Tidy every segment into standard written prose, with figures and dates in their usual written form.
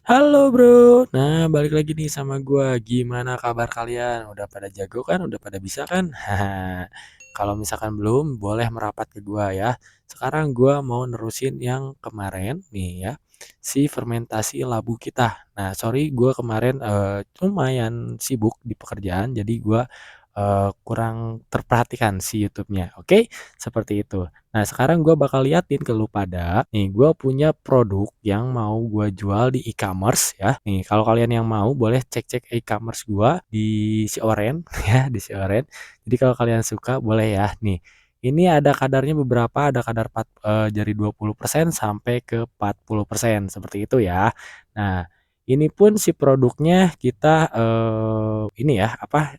Halo bro, nah balik lagi nih sama gua. Gimana kabar kalian? Udah pada jago kan? Udah pada bisa kan? Haha. Kalau misalkan belum, boleh merapat ke gua ya. Sekarang gua mau nerusin yang kemarin nih ya, si fermentasi labu kita. Nah, sorry gua kemarin lumayan sibuk di pekerjaan, jadi gua kurang terperhatikan si YouTube-nya. Oke, seperti itu. Nah, sekarang gue bakal liatin ke lu pada, nih gue punya produk yang mau gue jual di e-commerce ya. Nih, kalau kalian yang mau boleh cek-cek e-commerce gue di si Oren ya, di si Oren. Jadi kalau kalian suka boleh ya. Nih, ini ada kadarnya beberapa, ada kadar dari 20% sampai ke 40% seperti itu ya. Nah, ini pun si produknya kita ini ya, apa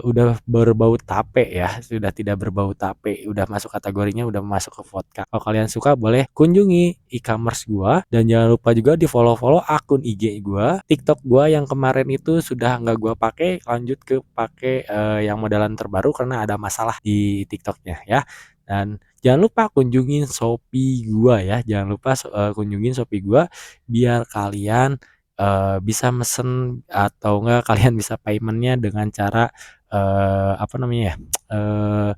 udah berbau tape ya, sudah tidak berbau tape, udah masuk kategorinya, udah masuk ke vodka. Kalau kalian suka boleh kunjungi e-commerce gua dan jangan lupa juga di-follow-follow akun IG gua, TikTok gua yang kemarin itu sudah nggak gua pakai, lanjut ke pakai yang modelan terbaru karena ada masalah di TikToknya ya. Dan jangan lupa kunjungin Shopee gua ya, jangan lupa kunjungin Shopee gua biar kalian bisa mesen atau enggak kalian bisa payment-nya dengan cara, apa namanya ya, eee,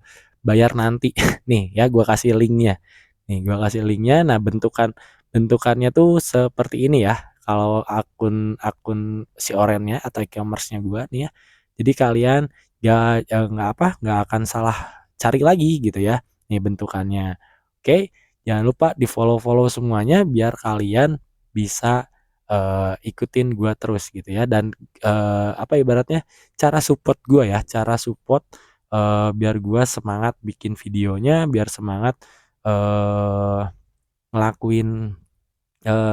bayar nanti. Nih ya gua kasih link-nya. Nih gua kasih link-nya, nah bentukannya tuh seperti ini ya, kalau akun akun si Orennya atau e-commerce-nya gua nih ya. Jadi kalian nggak apa, nggak akan salah cari lagi gitu ya, nih bentukannya. Oke, jangan lupa di-follow-follow semuanya biar kalian bisa ikutin gua terus gitu ya dan, apa ibaratnya cara support gua ya, cara support, biar gua semangat bikin videonya, biar semangat, eee, ngelakuin,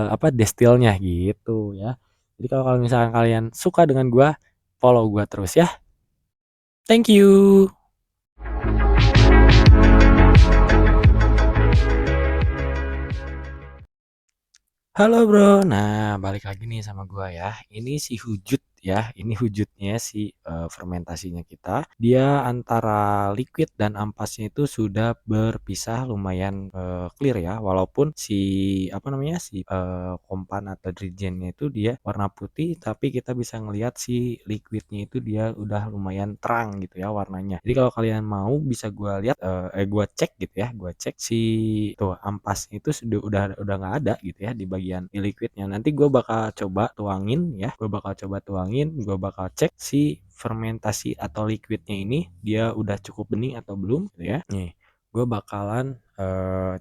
apa, destilnya gitu ya. Jadi kalau misalkan kalian suka dengan gua, follow gua terus ya. Thank you. Halo Bro, nah balik lagi nih sama gua ya. Ini si Hujut ya, ini Hujutnya si fermentasinya kita. Dia antara liquid dan ampasnya itu sudah berpisah lumayan clear ya, walaupun si apa namanya si kompan atau dirigennya itu dia warna putih, tapi kita bisa ngelihat si liquidnya itu dia udah lumayan terang gitu ya warnanya. Jadi kalau kalian mau bisa gua lihat gua cek gitu ya, gua cek si tuh ampasnya itu sudah udah nggak ada gitu ya di bagian liquidnya. Nanti gue bakal coba tuangin ya, gue bakal coba tuangin, gue bakal cek si fermentasi atau liquidnya ini dia udah cukup bening atau belum gitu ya. Nih, gue bakalan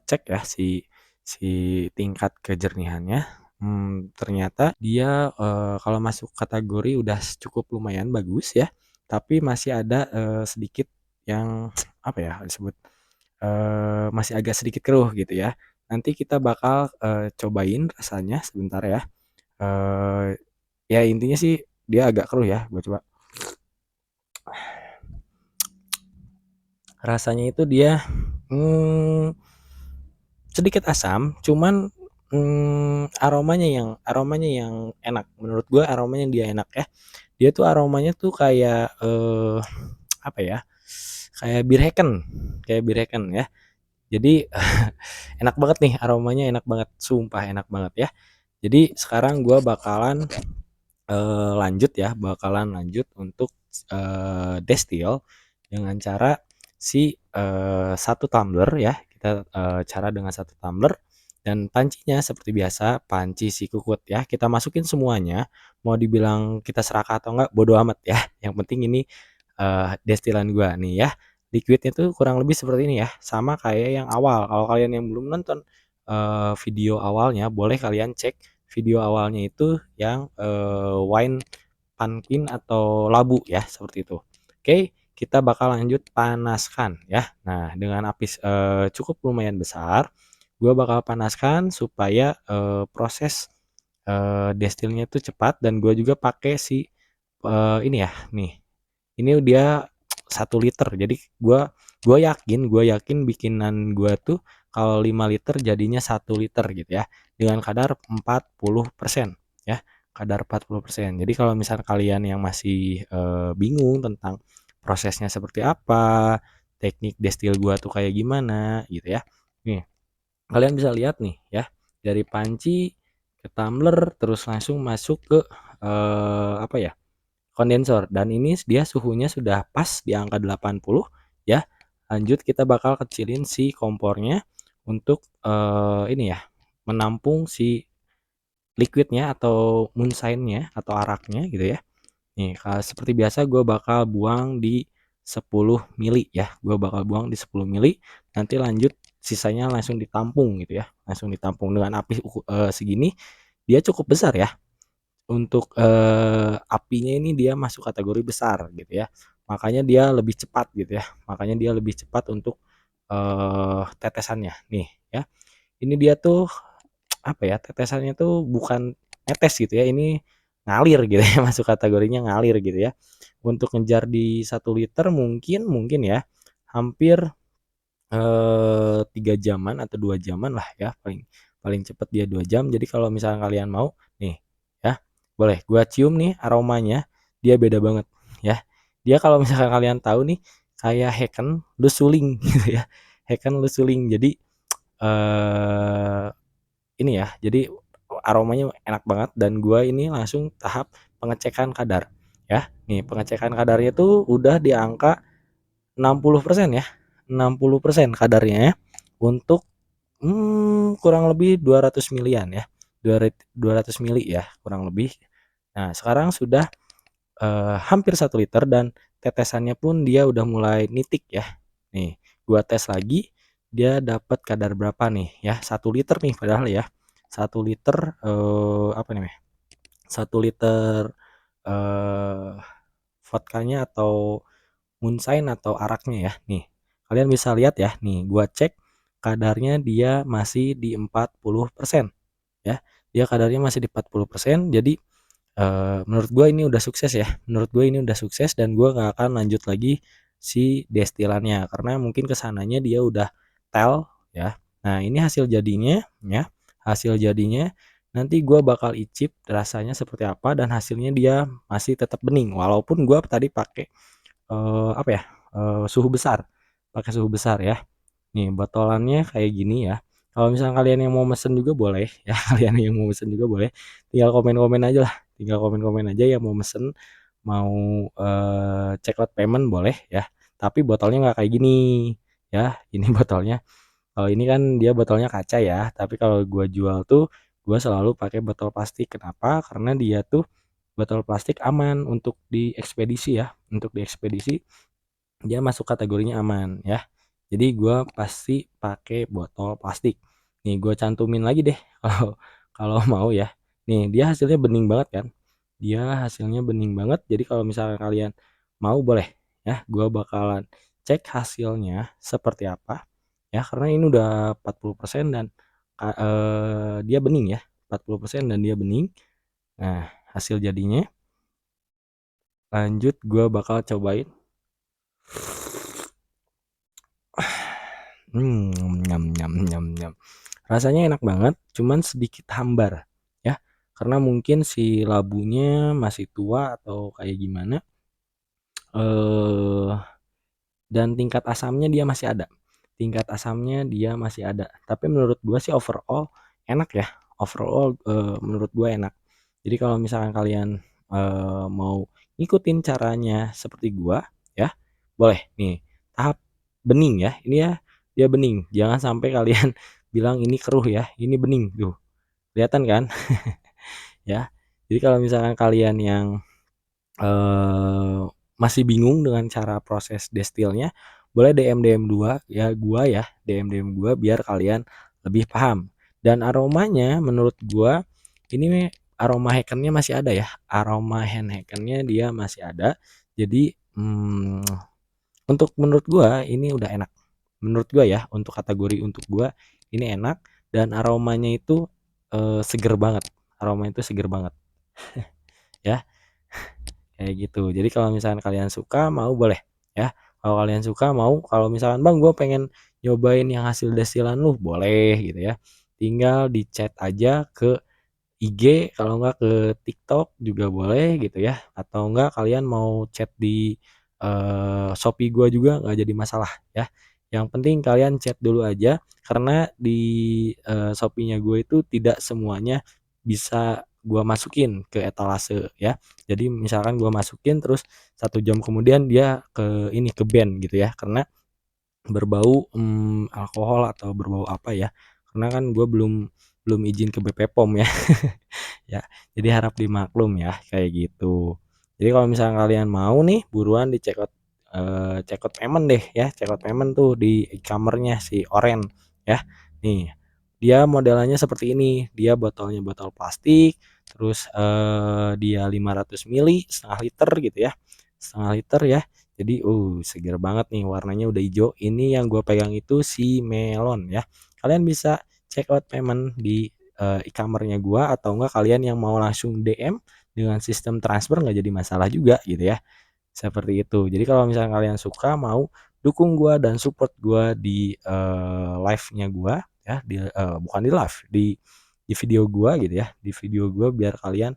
cek ya si si tingkat kejernihannya. Ternyata dia kalau masuk kategori udah cukup lumayan bagus ya, tapi masih ada sedikit yang apa ya disebut masih agak sedikit keruh gitu ya. Nanti kita bakal, cobain rasanya sebentar ya, eee, ya intinya sih dia agak keruh ya, gua coba. Rasanya itu dia, mmm, sedikit asam, cuman, aromanya yang enak, menurut gua aromanya dia enak ya. Dia tuh aromanya tuh kayak, apa ya, kayak Bir Heken ya. Jadi enak banget nih aromanya enak banget, sumpah enak banget ya. Jadi sekarang gua bakalan, lanjut ya, bakalan lanjut untuk, destil dengan cara si, 1 tumbler ya, kita, cara dengan 1 tumbler dan pancinya seperti biasa, panci si kukut ya, kita masukin semuanya, mau dibilang kita serakah atau enggak bodo amat ya, yang penting ini, destilan gua nih ya. Liquidnya tuh kurang lebih seperti ini ya, sama kayak yang awal. Kalau kalian yang belum nonton, video awalnya, boleh kalian cek video awalnya itu yang, wine pumpkin atau labu ya, seperti itu. Oke, kita bakal lanjut panaskan ya. Nah, dengan api cukup lumayan besar, gua bakal panaskan supaya, proses, destilnya itu cepat dan gua juga pakai si, ini ya, nih, ini dia 1 liter. Jadi gua yakin bikinan gua tuh kalau 5 liter jadinya 1 liter gitu ya, dengan kadar 40% ya, kadar 40%. Jadi kalau misal kalian yang masih, bingung tentang prosesnya seperti apa, teknik destil gua tuh kayak gimana gitu ya. Nih, kalian bisa lihat nih ya, dari panci, ke tumbler, terus langsung masuk ke, apa ya, kondensor, dan ini dia suhunya sudah pas di angka 80 ya. Lanjut kita bakal kecilin si kompornya untuk, ini ya, menampung si liquidnya atau moonshine-nya atau araknya gitu ya. Nih, seperti biasa gue bakal buang di 10 mili ya, gue bakal buang di 10 mili, nanti lanjut sisanya langsung ditampung gitu ya, langsung ditampung dengan api segini, dia cukup besar ya. Untuk, apinya ini dia masuk kategori besar gitu ya, makanya dia lebih cepat gitu ya, makanya dia lebih cepat untuk, tetesannya. Nih ya, ini dia tuh apa ya, tetesannya tuh bukan netes gitu ya, ini ngalir gitu ya, masuk kategorinya ngalir gitu ya. Untuk ngejar di 1 liter mungkin ya, hampir 3 jaman atau 2 jaman lah ya, paling paling cepet dia 2 jam. Jadi kalau misalnya kalian mau nih ya, boleh gua cium nih aromanya, dia beda banget ya. Dia kalau misalkan kalian tahu nih, kayak Heken Lusuling gitu ya, Heken Lusuling. Jadi, eee, ini ya, jadi aromanya enak banget dan gua ini langsung tahap pengecekan kadar ya. Nih, pengecekan kadarnya tuh udah di angka 60% ya, 60% kadarnya ya, untuk, kurang lebih 200 milian ya, 200 mili ya kurang lebih. Nah sekarang sudah, hampir 1 liter dan tetesannya pun dia udah mulai nitik ya. Nih gua tes lagi, dia dapat kadar berapa nih ya, 1 liter nih padahal ya, 1 liter, apa namanya, 1 liter, eee, vodkanya atau moonshine atau araknya ya. Nih, kalian bisa lihat ya, nih gua cek kadarnya dia masih di 40% ya. Dia kadarnya masih di 40%, jadi, menurut gua ini udah sukses ya. Menurut gue ini udah sukses dan gua nggak akan lanjut lagi si destilannya karena mungkin kesananya dia udah tel ya. Nah, ini hasil jadinya ya. Hasil jadinya nanti gua bakal icip rasanya seperti apa dan hasilnya dia masih tetap bening walaupun gua tadi pakai apa ya, suhu besar, pakai suhu besar ya. Nih botolannya kayak gini ya. Kalau misalnya kalian yang mau mesen juga boleh ya, kalian yang mau mesen juga boleh, tinggal komen-komen aja lah, tinggal komen-komen aja yang mau mesen, mau, check out payment boleh ya, tapi botolnya nggak kayak gini ya, ini botolnya kalau ini kan dia botolnya kaca ya, tapi kalau gua jual tuh, gua selalu pakai botol plastik. Kenapa? Karena dia tuh botol plastik aman untuk diekspedisi ya, untuk diekspedisi dia masuk kategorinya aman ya. Jadi gua pasti pakai botol plastik. Nih gua cantumin lagi deh kalau kalau mau ya. Nih dia hasilnya bening banget kan. Dia hasilnya bening banget. Jadi kalau misalnya kalian mau boleh ya, gua bakalan cek hasilnya seperti apa ya karena ini udah 40% dan dia bening ya, 40% dan dia bening. Nah, hasil jadinya lanjut gua bakal cobain. Nyam nyam nyam nyam. Rasanya enak banget, cuman sedikit hambar ya. Karena mungkin si labunya masih tua atau kayak gimana, eee, dan tingkat asamnya dia masih ada. Tingkat asamnya dia masih ada. Tapi menurut gua sih overall enak ya. Overall, menurut gua enak. Jadi kalau misalkan kalian, mau ngikutin caranya seperti gua ya, boleh nih tahap bening ya, ini ya dia bening, jangan sampai kalian bilang ini keruh ya, ini bening tuh, kelihatan kan ya. Jadi kalau misalkan kalian yang, masih bingung dengan cara proses destilnya, boleh DM-DM ya, DM-DM gua biar kalian lebih paham. Dan aromanya menurut gua ini aroma Heken-nya masih ada ya, aroma Heineken-nya dia masih ada. Jadi, untuk menurut gua ini udah enak. Menurut gua ya, untuk kategori untuk gua ini enak dan aromanya itu, seger banget, aromanya itu seger banget ya, kayak gitu. Jadi kalau misalkan kalian suka mau boleh ya, kalau kalian suka mau kalau misalkan, "Bang, gua pengen nyobain yang hasil destilan lu," boleh gitu ya. Tinggal di-chat aja ke IG, kalau enggak ke TikTok juga boleh gitu ya, atau enggak kalian mau chat di, Shopee gua juga nggak jadi masalah ya. Yang penting kalian chat dulu aja karena di, Shopee-nya gue itu tidak semuanya bisa gua masukin ke etalase ya. Jadi misalkan gua masukin terus 1 jam kemudian dia ke ban gitu ya, karena berbau, alkohol atau berbau apa ya, karena kan gua belum belum izin ke BP POM ya. Ya, jadi harap dimaklum ya, kayak gitu. Jadi kalau misalnya kalian mau nih, buruan check out payment deh ya, check out payment tuh di e-commerce-nya si Oren ya. Nih, dia modelannya seperti ini, dia botolnya botol plastik, terus, dia 500 mili, setengah liter gitu ya, setengah liter ya. Jadi, seger banget nih, warnanya udah ijo. Ini yang gua pegang itu si melon ya. Kalian bisa check out payment di e-commerce-nya gua, atau enggak kalian yang mau langsung DM dengan sistem transfer nggak jadi masalah juga gitu ya, seperti itu. Jadi kalau misalnya kalian suka mau dukung gua dan support gua di, live-nya gua ya, bukan di live, di video gua gitu ya, di video gua biar kalian,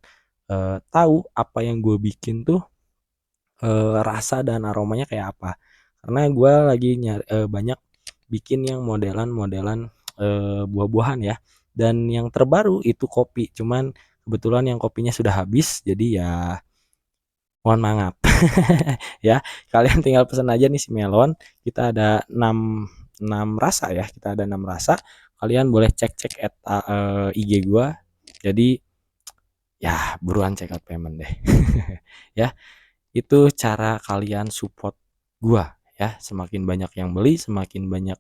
tahu apa yang gue bikin tuh, rasa dan aromanya kayak apa. Karena gua lagi banyak bikin yang modelan-modelan, buah-buahan ya, dan yang terbaru itu kopi, cuman kebetulan yang kopinya sudah habis, jadi ya mohon maaf. Ya, kalian tinggal pesen aja nih si melon, kita ada 6 rasa ya, kita ada 6 rasa, kalian boleh cek-cek IG gua. Jadi, ya buruan check out payment deh. Ya. Itu cara kalian support gua ya, semakin banyak yang beli, semakin banyak,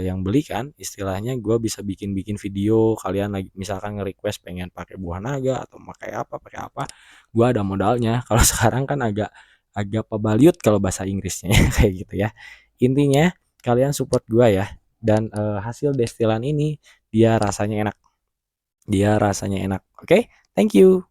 yang beli kan, istilahnya gua bisa bikin-bikin video, kalian lagi misalkan nge-request pengen pakai buah naga atau pakai apa, gua ada modalnya. Kalau sekarang kan agak agak pebaliut kalau bahasa Inggrisnya ya, kayak gitu ya. Intinya kalian support gua ya, dan, hasil destilan ini dia rasanya enak, oke? Thank you.